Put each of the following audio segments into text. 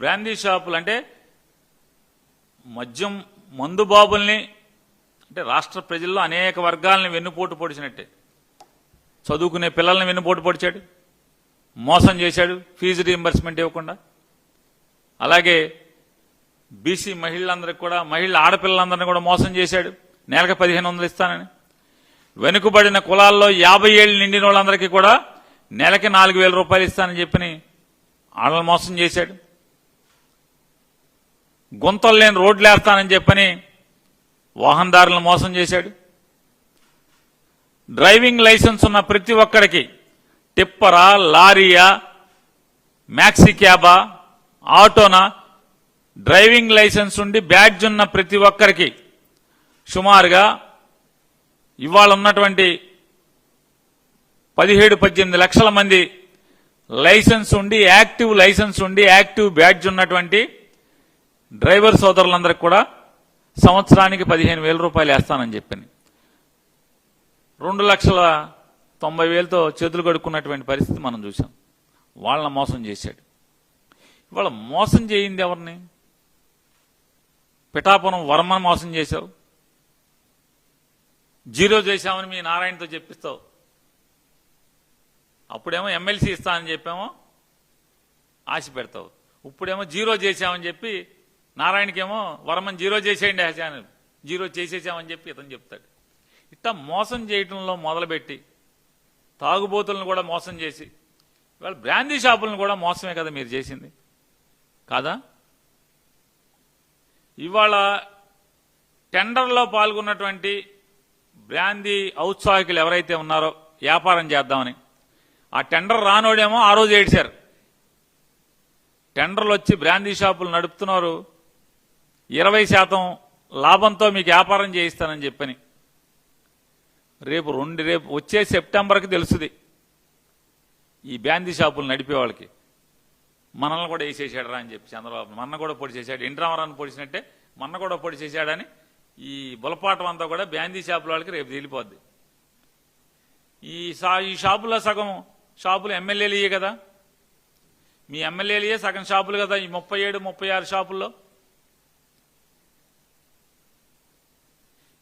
Brandy షాపులు అంటే మద్యం మందు బాబుల్ని అంటే రాష్ట్ర ప్రజల్లో అనేక వర్గాలను వెన్నుపోటు పొడిచినట్టే. చదువుకునే పిల్లల్ని వెన్నుపోటు పొడిచాడు, మోసం చేశాడు ఫీజు రీయింబర్స్మెంట్ ఇవ్వకుండా. అలాగే బీసీ మహిళలందరికీ కూడా ఆడపిల్లలందరినీ కూడా మోసం చేశాడు, నెలకు 1500 ఇస్తానని. వెనుకబడిన కులాల్లో 50 ఏళ్ళు నిండిన వాళ్ళందరికీ కూడా నెలకి 4000 రూపాయలు ఇస్తానని చెప్పి వాళ్ళని మోసం చేశాడు. గుంతలు లేని రోడ్లు వేస్తానని చెప్పని వాహనదారులను మోసం చేశాడు. డ్రైవింగ్ లైసెన్స్ ఉన్న ప్రతి ఒక్కడికి టిప్పరా, లారీయా, మ్యాక్సీ క్యాబా, ఆటోనా, డ్రైవింగ్ లైసెన్స్ ఉండి బ్యాడ్జ్ ఉన్న ప్రతి ఒక్కరికి సుమారుగా ఇవాళ ఉన్నటువంటి 17-18 లక్షల మంది లైసెన్స్ ఉండి యాక్టివ్ బ్యాడ్జ్ ఉన్నటువంటి డ్రైవర్ సోదరులందరికీ కూడా సంవత్సరానికి 15,000 రూపాయలు వేస్తానని చెప్పింది. 2,90,000తో చేతులు కడుక్కున్నటువంటి పరిస్థితి మనం చూసాం. వాళ్ళని మోసం చేశాడు. ఇవాళ మోసం చేయింది ఎవరిని? పిఠాపురం వర్మను మోసం చేశావు, జీరో చేశామని మీ నారాయణతో చెప్పిస్తావు. అప్పుడేమో ఎమ్మెల్సీ ఇస్తానని చెప్పేమో ఆశ పెడతావు. ఇప్పుడేమో జీరో చేశామని చెప్పి నారాయణకేమో వర్మని జీరో చేసేసామని చెప్పి ఇతను చెప్తాడు. ఇట్లా మోసం చేయటంలో మొదలుపెట్టి తాగుబోతులను కూడా మోసం చేసి ఇవాళ బ్రాందీ షాపులను కూడా మోసమే కదా మీరు చేసింది కాదా? ఇవాళ టెండర్లో పాల్గొన్నటువంటి బ్రాందీ ఔత్సాహికులు ఎవరైతే ఉన్నారో వ్యాపారం చేద్దామని, ఆ టెండర్ రానోడేమో ఆ రోజు ఏడ్చారు. టెండర్లు వచ్చి బ్రాందీ షాపులు నడుపుతున్నారు, 20% లాభంతో మీకు వ్యాపారం చేయిస్తానని చెప్పని. రేపు వచ్చే సెప్టెంబర్కి తెలుస్తుంది ఈ బ్రాందీ షాపులు నడిపే వాళ్ళకి. మనల్ని కూడా వేసేసాడు రా అని చెప్పి చంద్రబాబు మన్న కూడా పొడి చేశాడు, ఇంద్రావరాన్ని పొడిచినట్టే మన్న కూడా పొడి చేశాడని ఈ బులపాటం అంతా కూడా బ్రాందీ షాపుల వాళ్ళకి రేపు తేలిపోద్ది. ఈ షాపుల్లో సగం షాపులు ఎమ్మెల్యేలు ఇయ్యే కదా, మీ ఎమ్మెల్యేలు ఇయ్యే సగం షాపులు కదా ఈ 37-36 షాపుల్లో.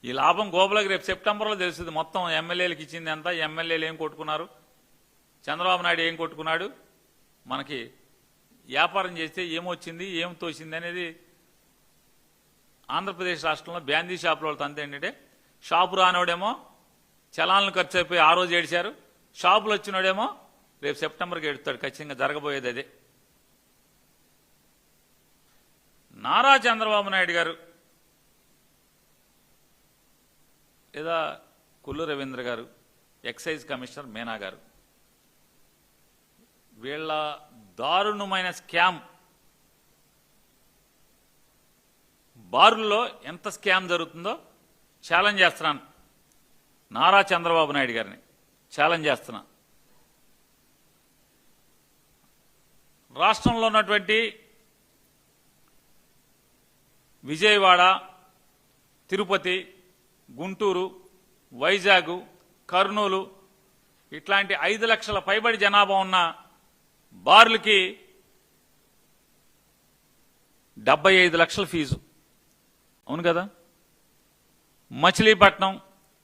ఈ లాభం గోపులకు రేపు సెప్టెంబర్లో తెలుస్తుంది. మొత్తం ఎమ్మెల్యేలకు ఇచ్చింది ఎంత, ఎమ్మెల్యేలు ఏం కొట్టుకున్నారు, చంద్రబాబు నాయుడు ఏం కొట్టుకున్నాడు, మనకి వ్యాపారం చేస్తే ఏమొచ్చింది ఏం తోసింది అనేది. ఆంధ్రప్రదేశ్ రాష్ట్రంలో బ్రాందీ షాపుల వాళ్ళతో అంతే ఏంటంటే, షాపు రానోడేమో చలాన్లు ఖర్చు అయిపోయి ఆ రోజు ఏడిచారు, షాపులు వచ్చినోడేమో రేపు సెప్టెంబర్కి ఏడుస్తాడు. ఖచ్చితంగా జరగబోయేది అదే. నారా చంద్రబాబు నాయుడు గారు లేదా కొల్లు రవీంద్ర గారు, ఎక్సైజ్ కమిషనర్ మీనా గారు, వీళ్ళ దారుణమైన స్కామ్, బారుల్లో ఎంత స్కామ్ జరుగుతుందో ఛాలెంజ్ చేస్తున్నాను. నారా చంద్రబాబు నాయుడు గారిని ఛాలెంజ్ చేస్తున్నా. రాష్ట్రంలో ఉన్నటువంటి విజయవాడ, తిరుపతి, గుంటూరు, వైజాగ్, కర్నూలు ఇట్లాంటి 5 లక్షల పైబడి జనాభా ఉన్న బార్లకి 75 లక్షల ఫీజు. అవును కదా? మచిలీపట్నం,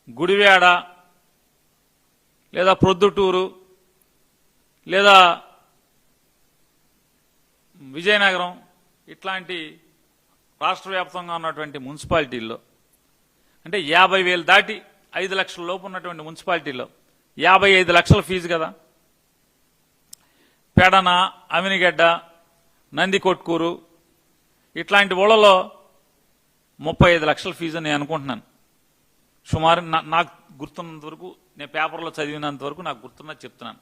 గుడివాడ లేదా ప్రొద్దుటూరు లేదా విజయనగరం ఇట్లాంటి రాష్ట్ర వ్యాప్తంగా ఉన్నటువంటి మున్సిపాలిటీల్లో అంటే 50,000 దాటి 5 లక్షల లోపు ఉన్నటువంటి మున్సిపాలిటీల్లో 55 లక్షల ఫీజు కదా. పెడన, అమినిగడ్డ, నందికొట్కూరు ఇట్లాంటి ఊళ్ళలో 35 లక్షల ఫీజు నేను అనుకుంటున్నాను. సుమారు నాకు గుర్తున్నంత వరకు, నేను పేపర్లో చదివినంత వరకు నాకు గుర్తున్నది చెప్తున్నాను.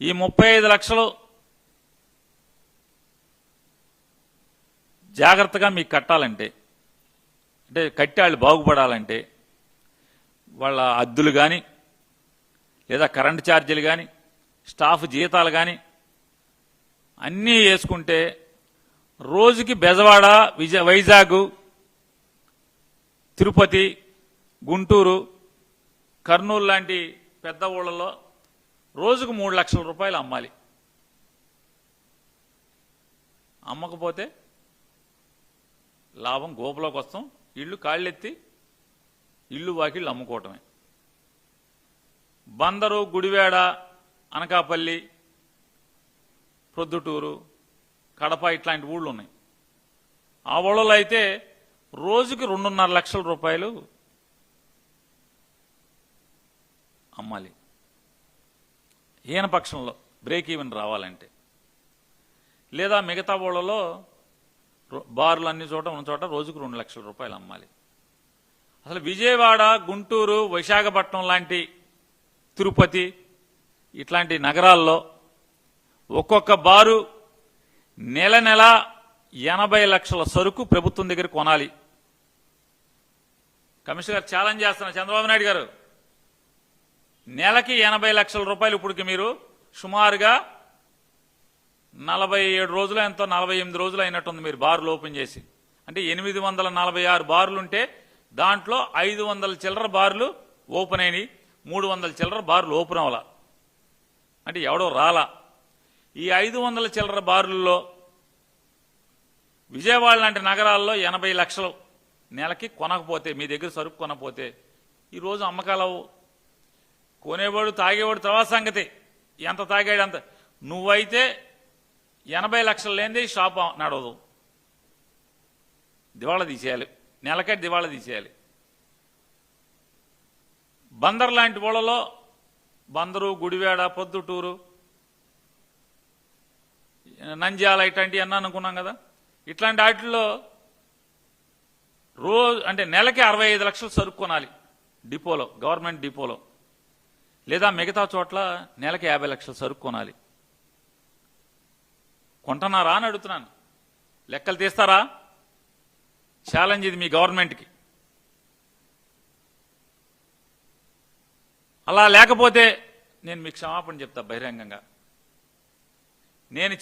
ఈ 35 లక్షలు జాగ్రత్తగా మీకు కట్టాలంటే, అంటే కట్టాళ్ళు బాగుపడాలంటే వాళ్ళ అద్దులు కానీ లేదా కరెంటు ఛార్జీలు కానీ స్టాఫ్ జీతాలు కానీ అన్నీ వేసుకుంటే రోజుకి బెజవాడ, వైజాగ్, తిరుపతి, గుంటూరు, కర్నూలు లాంటి పెద్ద ఊళ్ళలో రోజుకు 3 లక్షల రూపాయలు అమ్మాలి. అమ్మకపోతే లాభం గోపులోకి వస్తాం, ఇళ్ళు కాళ్ళెత్తి ఇళ్ళు వాకిళ్ళు అమ్ముకోవటమే. బందరు, గుడివాడ, అనకాపల్లి, ప్రొద్దుటూరు, కడప ఇట్లాంటి ఊళ్ళు ఉన్నాయి. ఆ ఊళ్ళలో అయితే రోజుకి 2.5 లక్షల రూపాయలు అమ్మాలి ఈయన పక్షంలో బ్రేక్ ఈవెన్ రావాలంటే. లేదా మిగతా ఊళ్ళలో బార్లు అన్ని చోట ఉన్న చోట రోజుకు 2 లక్షల రూపాయలు అమ్మాలి. అసలు విజయవాడ, గుంటూరు, విశాఖపట్నం లాంటి, తిరుపతి ఇట్లాంటి నగరాల్లో ఒక్కొక్క బారు నెల నెల 80 లక్షల సరుకు ప్రభుత్వం దగ్గర కొనాలి. కమిషనర్ గారు ఛాలెంజ్ చేస్తున్నారు, చంద్రబాబు నాయుడు గారు, నెలకి 80 లక్షల రూపాయలు. ఇప్పటికి మీరు సుమారుగా 47 రోజులు ఎంతో 48 రోజులు అయినట్టుంది మీరు బార్లు ఓపెన్ చేసి. అంటే 846 బార్లుంటే దాంట్లో 500 చిల్లర బార్లు ఓపెన్ అయినాయి, 300 చిల్లర బార్లు ఓపెన్ అవ్వాల. అంటే ఎవడో రాలా. ఈ 500 చిల్లర బార్లలో విజయవాడ లాంటి నగరాల్లో 80 లక్షలు నెలకి కొనకపోతే, మీ దగ్గర సరుకు కొనకపోతే ఈరోజు అమ్మకాలు కొనేవాడు తాగేవాడు తర్వాత సంగతి, ఎంత తాగాడు అంత. నువ్వైతే 80 లక్షలు లేనిదే షాప్ నడవదు, దివాళా తీసేయాలి, నెలకే దివాళా తీసేయాలి. బందర్ లాంటి ఊళ్ళలో, బందరు, గుడివాడ, పొద్దుటూరు, నంద్యాల ఇట్లాంటివి అన్నా అనుకున్నాం కదా, ఇట్లాంటి వాటిల్లో అంటే నెలకి 65 లక్షలు సరుకు కొనాలి డిపోలో, గవర్నమెంట్ డిపోలో. లేదా మిగతా చోట్ల నెలకి 50 లక్షల సరుకు కొనాలి. కొంటున్నారా అని అడుగుతున్నాను, లెక్కలు తీస్తారా? ఛాలెంజ్ ఇది మీ గవర్నమెంట్కి. అలా లేకపోతే నేను మీకు క్షమాపణ చెప్తా బహిరంగంగా. నేను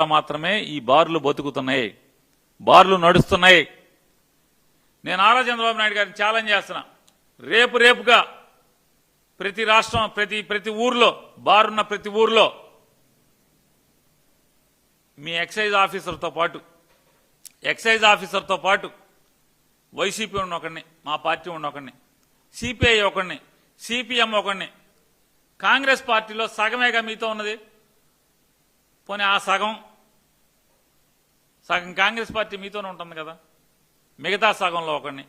మాత్రమే ఈ బార్లు బతుకుతున్నాయి, బార్లు నడుస్తున్నాయి. నేను నారా చంద్రబాబు నాయుడు గారిని ఛాలెంజ్ చేస్తున్నా, రేపుగా ప్రతి రాష్ట్రం, ప్రతి ఊర్లో, బారున్న ప్రతి ఊర్లో మీ ఎక్సైజ్ ఆఫీసర్తో పాటు వైసీపీ ఉన్న ఒకడిని, మా పార్టీ ఉన్న ఒకడిని, సిపిఐ ఒకడిని, సిపిఎం ఒకడిని, కాంగ్రెస్ పార్టీలో సగమేగా మీతో ఉన్నది. పోనీ ఆ సగం కాంగ్రెస్ పార్టీ మీతోనే ఉంటుంది కదా, మిగతా సగంలో ఒకడిని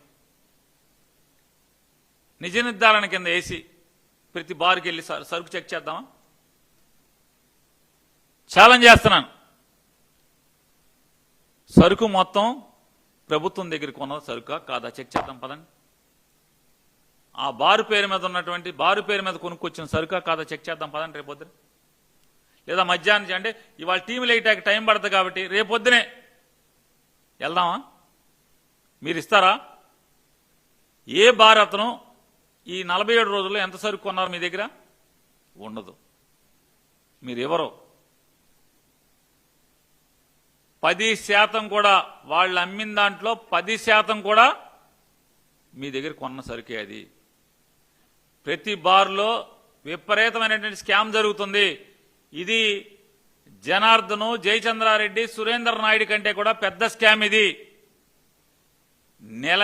నిజ నిర్ధారణ కింద వేసి ప్రతి బార్కి వెళ్ళి సరుకు చెక్ చేద్దామా? ఛాలెంజ్ చేస్తున్నాను. సరుకు మొత్తం ప్రభుత్వం దగ్గరికి కొన్న సరుకా కాదా చెక్ చేద్దాం పదండి. ఆ బారు పేరు మీద కొనుక్కొచ్చిన సరుకా కాదా చెక్ చేద్దాం పదండి రేపొద్దున. లేదా మధ్యాహ్నం, అంటే ఇవాళ టీములు వేయటానికి టైం పడుతుంది కాబట్టి రేపొద్దునే వెళ్దామా? మీరు ఇస్తారా? ఏ బార్ అతను ఈ 47 రోజుల్లో ఎంత సరుకు కొన్నారు మీ దగ్గర? ఉండదు. మీరు ఎవరో 10% కూడా, వాళ్ళు అమ్మిన దాంట్లో 10% కూడా మీ దగ్గర కొన్న సరుకే అది. ప్రతి బార్లో విపరీతమైనటువంటి స్కామ్ జరుగుతుంది. ఇది జనార్దను, జయచంద్రారెడ్డి, సురేందర్ నాయుడు కంటే కూడా పెద్ద స్కామ్ ఇది. నెల